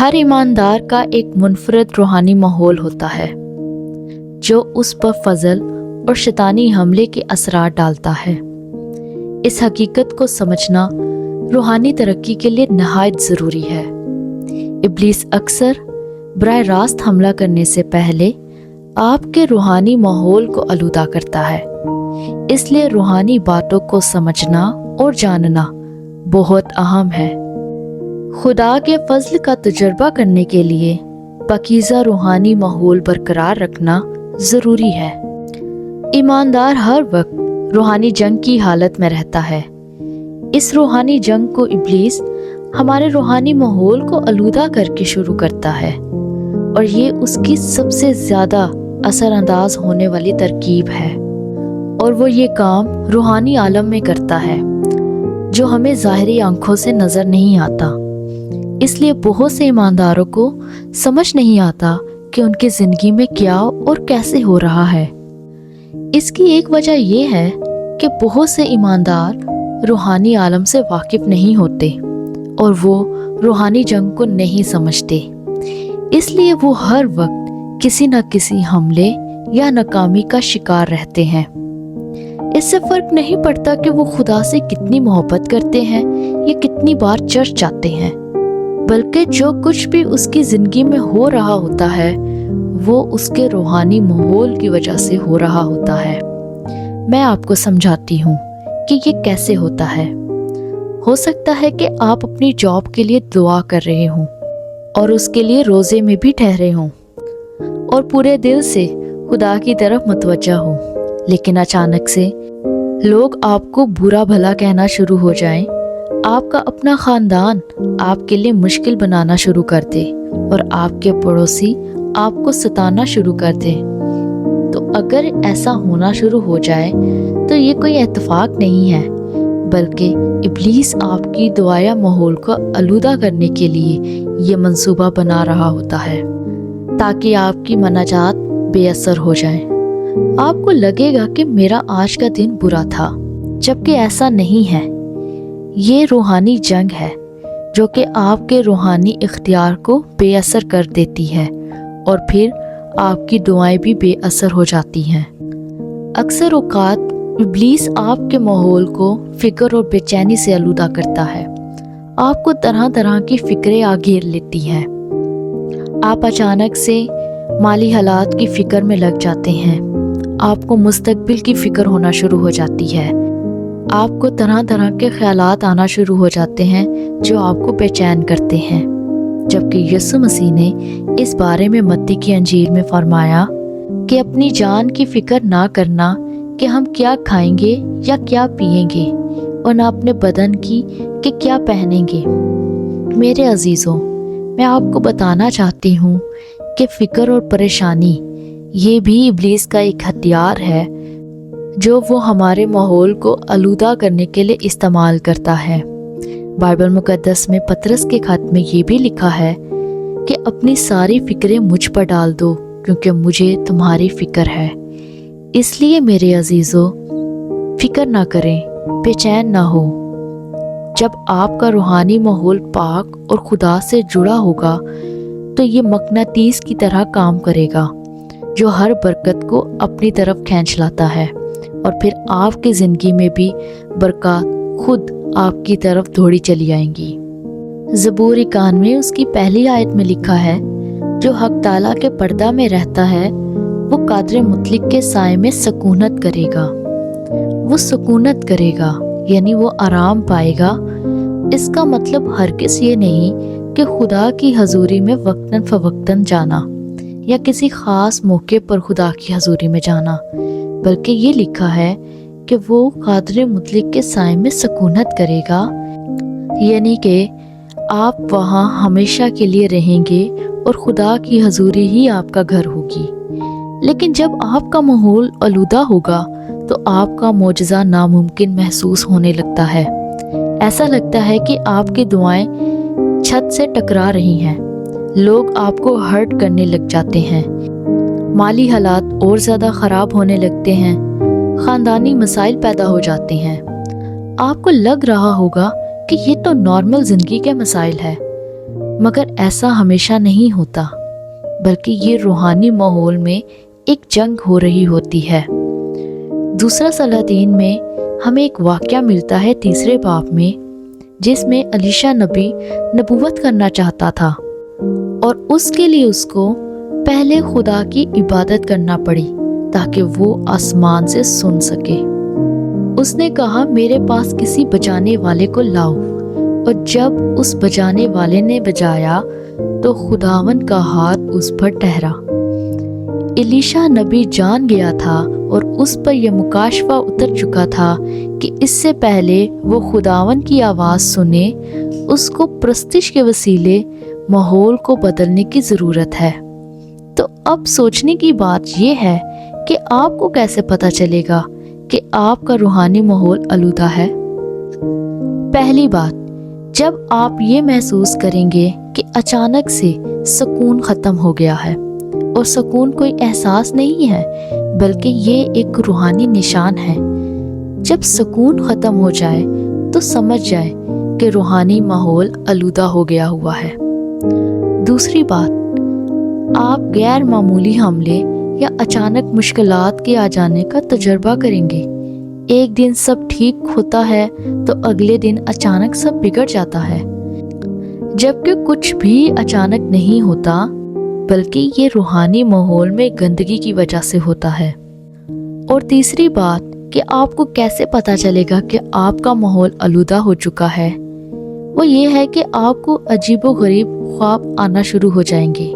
हर ईमानदार का एक मुनफरद रूहानी माहौल होता है जो उस पर फजल और शैतानी हमले के असरार डालता है। इस हकीकत को समझना रूहानी तरक्की के लिए नहायत ज़रूरी है। इब्लीस अक्सर बराह रास्त हमला करने से पहले आपके रूहानी माहौल को आलूदा करता है, इसलिए रूहानी बातों को समझना और जानना बहुत अहम है। खुदा के फजल का तजुर्बा करने के लिए पाकीज़ा रूहानी माहौल बरकरार रखना ज़रूरी है। ईमानदार हर वक्त रूहानी जंग की हालत में रहता है। इस रूहानी जंग को इब्लीस हमारे रूहानी माहौल को आलूदा करके शुरू करता है और ये उसकी सबसे ज़्यादा असरअंदाज होने वाली तरकीब है, और वो ये काम रूहानी आलम में करता है जो हमें ज़ाहिरी आंखों से नज़र नहीं आता। इसलिए बहुत से ईमानदारों को समझ नहीं आता कि उनकी ज़िंदगी में क्या और कैसे हो रहा है। इसकी एक वजह यह है कि बहुत से ईमानदार रूहानी आलम से वाकिफ नहीं होते और वो रूहानी जंग को नहीं समझते। इसलिए वो हर वक्त किसी न किसी हमले या नाकामी का शिकार रहते हैं। इससे फर्क नहीं पड़ता कि वो खुदा से कितनी मोहब्बत करते हैं या कितनी बार चर्च जाते हैं, बल्कि जो कुछ भी उसकी ज़िंदगी में हो रहा होता है वो उसके रूहानी माहौल की वजह से हो रहा होता है। मैं आपको समझाती हूँ कि ये कैसे होता है। हो सकता है कि आप अपनी जॉब के लिए दुआ कर रहे हों और उसके लिए रोज़े में भी ठहरे हों और पूरे दिल से खुदा की तरफ मुतवज्जा हो, लेकिन अचानक से लोग आपको बुरा भला कहना शुरू हो जाएं, आपका अपना ख़ानदान आपके लिए मुश्किल बनाना शुरू कर दे और आपके पड़ोसी आपको सताना शुरू कर दे। तो अगर ऐसा होना शुरू हो जाए तो ये कोई इत्तेफाक नहीं है, बल्कि इब्लीस आपकी दुआया माहौल को आलूदा करने के लिए ये मंसूबा बना रहा होता है ताकि आपकी मनाजात बेअसर हो जाए। आपको लगेगा कि मेरा आज का दिन बुरा था, जबकि ऐसा नहीं है। ये रूहानी जंग है जो कि आपके रूहानी इख्तियार को बेअसर कर देती है और फिर आपकी दुआएं भी बेअसर हो जाती हैं। अक्सर औकात इब्लीस आपके माहौल को फिक्र और बेचैनी से आलूदा करता है। आपको तरह तरह की फिक्रें आ घेर लेती हैं। आप अचानक से माली हालात की फिक्र में लग जाते हैं। आपको मुस्तकबिल की फिक्र होना शुरू हो जाती है। आपको तरह तरह के ख्यालात आना शुरू हो जाते हैं जो आपको बेचैन करते हैं, जबकि यीशु मसीह ने इस बारे में मत्ती की अंजीर में फरमाया कि अपनी जान की फिक्र ना करना कि हम क्या खाएंगे या क्या पिएंगे, और ना अपने बदन की कि क्या पहनेंगे। मेरे अजीज़ों, मैं आपको बताना चाहती हूँ कि फिक्र और परेशानी ये भी इब्लीस का एक हथियार है जो वो हमारे माहौल को आलूदा करने के लिए इस्तेमाल करता है। बाइबल मुकद्दस में पतरस के खत में ये भी लिखा है कि अपनी सारी फिक्रें मुझ पर डाल दो क्योंकि मुझे तुम्हारी फिक्र है। इसलिए मेरे अजीज़ों, फिक्र ना करें, बेचैन ना हो। जब आपका रूहानी माहौल पाक और खुदा से जुड़ा होगा तो ये मकनातीस की तरह काम करेगा जो हर बरकत को अपनी तरफ खींच लाता है, और फिर आपकी ज़िंदगी में भी बरकत खुद आपकी तरफ दौड़ी चली आएंगी। ज़बूर 91 उसकी पहली आयत में लिखा है, जो हक ताला के पर्दा में रहता है वो कादर मुतलिक के साए में सकूनत करेगा। वो सकूनत करेगा यानी वो आराम पाएगा। इसका मतलब हरगिज़ ये नहीं कि खुदा की हजूरी में वक्तन फवक्तन जाना या किसी ख़ास मौके पर खुदा की हजूरी में जाना, बल्कि ये लिखा है कि वो कादर मुतलिक के साए में सकूनत करेगा, यानी कि आप वहाँ हमेशा के लिए रहेंगे और खुदा की हजूरी ही आपका घर होगी। लेकिन जब आपका माहौल आलूदा होगा तो आपका मौजज़ा नामुमकिन महसूस होने लगता है। ऐसा लगता है कि आपकी दुआएं छत से टकरा रही हैं। लोग आपको हर्ट करने लग जाते हैं। माली हालात और ज़्यादा ख़राब होने लगते हैं। ख़ानदानी मसाइल पैदा हो जाते हैं। आपको लग रहा होगा कि ये तो नॉर्मल ज़िंदगी के मसाइल है, मगर ऐसा हमेशा नहीं होता, बल्कि ये रूहानी माहौल में एक जंग हो रही होती है। दूसरा सलातीन में हमें एक वाक़या मिलता है 3 बाब में, जिसमें अलीशा नबी नबूवत करना चाहता था और उसके लिए उसको पहले खुदा की इबादत करना पड़ी ताकि वो आसमान से सुन सके। उसने कहा, मेरे पास किसी बजाने वाले को लाओ, और जब उस बजाने वाले ने बजाया तो खुदावन का हाथ उस पर ठहरा। एलीशा नबी जान गया था और उस पर यह मुकाशवा उतर चुका था कि इससे पहले वो खुदावन की आवाज़ सुने, उसको प्रस्तिश के वसीले माहौल को बदलने की ज़रूरत है। तो अब सोचने की बात यह है कि आपको कैसे पता चलेगा कि आपका रूहानी माहौल आलूदा है। पहली बात, जब आप ये महसूस करेंगे कि अचानक से सुकून ख़त्म हो गया है, और सुकून कोई एहसास नहीं है बल्कि ये एक रूहानी निशान है। जब सुकून ख़त्म हो जाए तो समझ जाए कि रूहानी माहौल आलूदा हो गया हुआ है। दूसरी बात, आप गैर मामूली हमले या अचानक मुश्किलात के आ जाने का तजुर्बा करेंगे। एक दिन सब ठीक होता है तो अगले दिन अचानक सब बिगड़ जाता है, जबकि कुछ भी अचानक नहीं होता, बल्कि ये रूहानी माहौल में गंदगी की वजह से होता है। और तीसरी बात कि आपको कैसे पता चलेगा कि आपका माहौल आलूदा हो चुका है, वो ये है कि आपको अजीबोगरीब ख्वाब आना शुरू हो जाएंगे।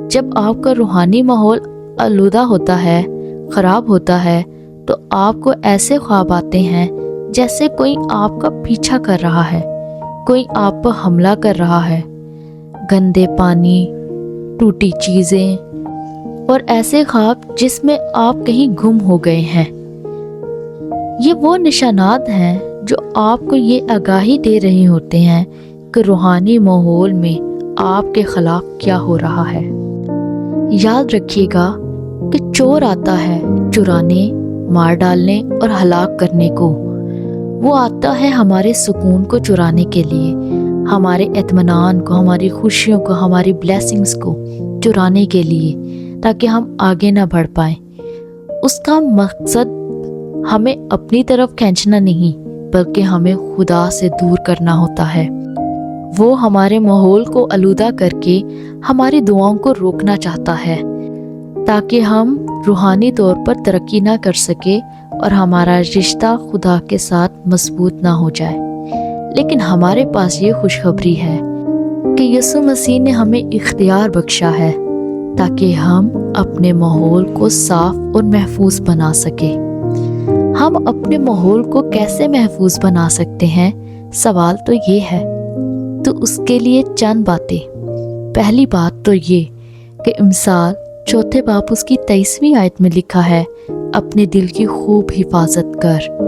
जब आपका रूहानी माहौल आलूदा होता है, ख़राब होता है, तो आपको ऐसे ख्वाब आते हैं जैसे कोई आपका पीछा कर रहा है, कोई आप पर हमला कर रहा है। गंदे पानी, टूटी चीज़ें और ऐसे ख्वाब जिसमें आप कहीं गुम हो गए हैं। ये वो निशानात हैं जो आपको ये आगाही दे रहे होते हैं कि रूहानी माहौल में आपके खिलाफ क्या हो रहा है। याद रखिएगा कि चोर आता है चुराने, मार डालने और हलाक करने को। वो आता है हमारे सुकून को चुराने के लिए, हमारे इत्मीनान को, हमारी खुशियों को, हमारी ब्लेसिंग्स को चुराने के लिए, ताकि हम आगे ना बढ़ पाएं। उसका मकसद हमें अपनी तरफ खींचना नहीं, बल्कि हमें खुदा से दूर करना होता है। वो हमारे माहौल को आलूदा करके हमारी दुआओं को रोकना चाहता है, ताकि हम रूहानी तौर पर तरक्की ना कर सके और हमारा रिश्ता खुदा के साथ मजबूत ना हो जाए। लेकिन हमारे पास ये खुशखबरी है कि यीशु मसीह ने हमें इख्तियार बख्शा है ताकि हम अपने माहौल को साफ और महफूज बना सके। हम अपने माहौल को कैसे महफूज बना सकते हैं, सवाल तो ये है। तो उसके लिए चंद बातें। पहली बात तो ये कि इमसाल 4 बाब उसकी 23वीं आयत में लिखा है, अपने दिल की खूब हिफाजत कर।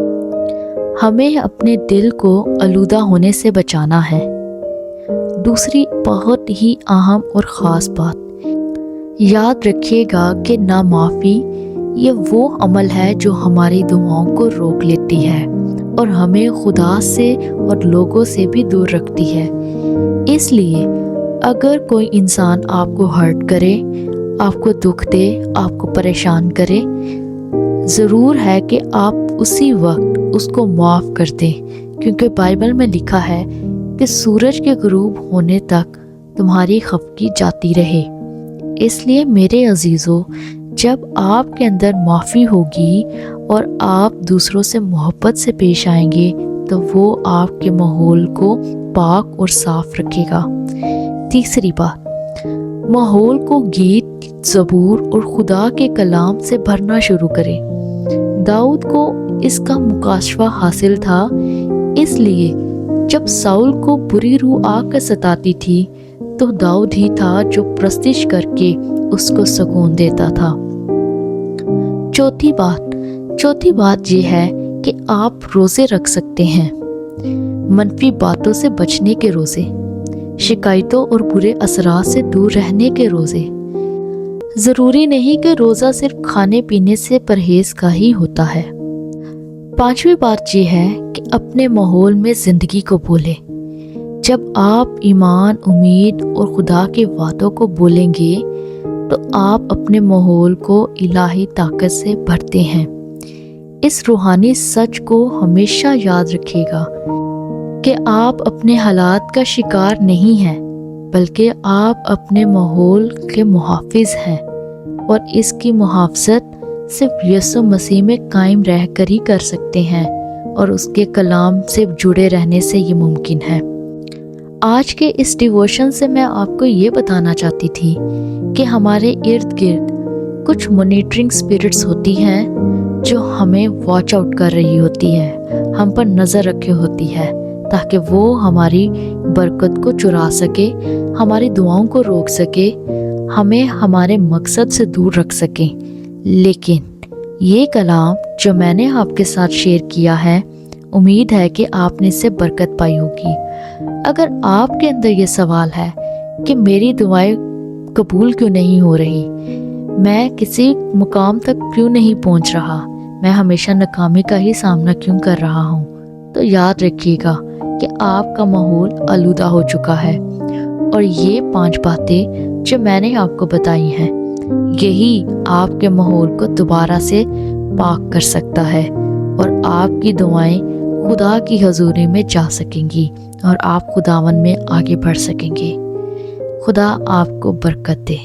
हमें अपने दिल को आलूदा होने से बचाना है। दूसरी बहुत ही अहम और ख़ास बात, याद रखिएगा कि नामाफ़ी ये वो अमल है जो हमारी दुआओं को रोक लेती है और हमें खुदा से और लोगों से भी दूर रखती है। इसलिए अगर कोई इंसान आपको हर्ट करे, आपको दुख दे, आपको परेशान करे, ज़रूर है कि आप उसी वक्त उसको माफ़ कर दें, क्योंकि बाइबल में लिखा है कि सूरज के गुरूब होने तक तुम्हारी खफगी जाती रहे। इसलिए मेरे अजीज़ों, जब आपके अंदर माफ़ी होगी और आप दूसरों से मोहब्बत से पेश आएंगे तो वो आपके माहौल को पाक और साफ रखेगा। तीसरी बात, माहौल को गीत, ज़बूर और खुदा के कलाम से भरना शुरू करें। दाऊद को इसका मुकाशवा हासिल था, इसलिए जब साउल को बुरी रूह आकर सताती थी तो दाऊद ही था जो प्रस्तिश करके उसको सुकून देता था। चौथी बात ये है कि आप रोज़े रख सकते हैं। मनफी बातों से बचने के रोज़े, शिकायतों और बुरे असरात से दूर रहने के रोज़े। ज़रूरी नहीं कि रोज़ा सिर्फ खाने पीने से परहेज का ही होता है। 5वीं बात ये है कि अपने माहौल में ज़िंदगी को बोले। جب آپ ایمان، امید اور خدا کے وعدوں کو بولیں گے تو آپ اپنے ماحول کو الہی طاقت سے بھرتے ہیں۔ اس روحانی سچ کو ہمیشہ یاد رکھیے گا کہ آپ اپنے حالات کا شکار نہیں ہیں، بلکہ آپ اپنے ماحول کے محافظ ہیں، اور اس کی محافظت صرف یسوع مسیح میں قائم رہ کر ہی کر سکتے ہیں، اور اس کے کلام سے جڑے رہنے سے یہ ممکن ہے۔ آج کے اس ڈیووشن سے میں آپ کو یہ بتانا چاہتی تھی کہ ہمارے ارد گرد کچھ مانیٹرنگ اسپرٹس ہوتی ہیں جو ہمیں واچ آؤٹ کر رہی ہوتی ہے، ہم پر نظر رکھے ہوتی ہے، تاکہ وہ ہماری برکت کو چرا سکے، ہماری دعاؤں کو روک سکے، ہمیں ہمارے مقصد سے دور رکھ سکیں۔ لیکن یہ کلام جو میں نے آپ کے ساتھ شیئر کیا ہے، امید ہے کہ آپ نے اس سے برکت پائی ہوگی۔ اگر آپ کے اندر یہ سوال ہے کہ میری دعائیں قبول کیوں نہیں ہو رہی، میں کسی مقام تک کیوں نہیں پہنچ رہا، میں ہمیشہ ناکامی کا ہی سامنا کیوں کر رہا ہوں، تو یاد رکھیے گا کہ آپ کا ماحول آلودہ ہو چکا ہے، اور یہ 5 باتیں جو میں نے آپ کو بتائی ہیں، یہی آپ کے ماحول کو دوبارہ سے پاک کر سکتا ہے، اور آپ کی دعائیں خدا کی حضوری میں جا سکیں گی، اور آپ خداوند میں آگے بڑھ سکیں گے۔ خدا آپ کو برکت دے۔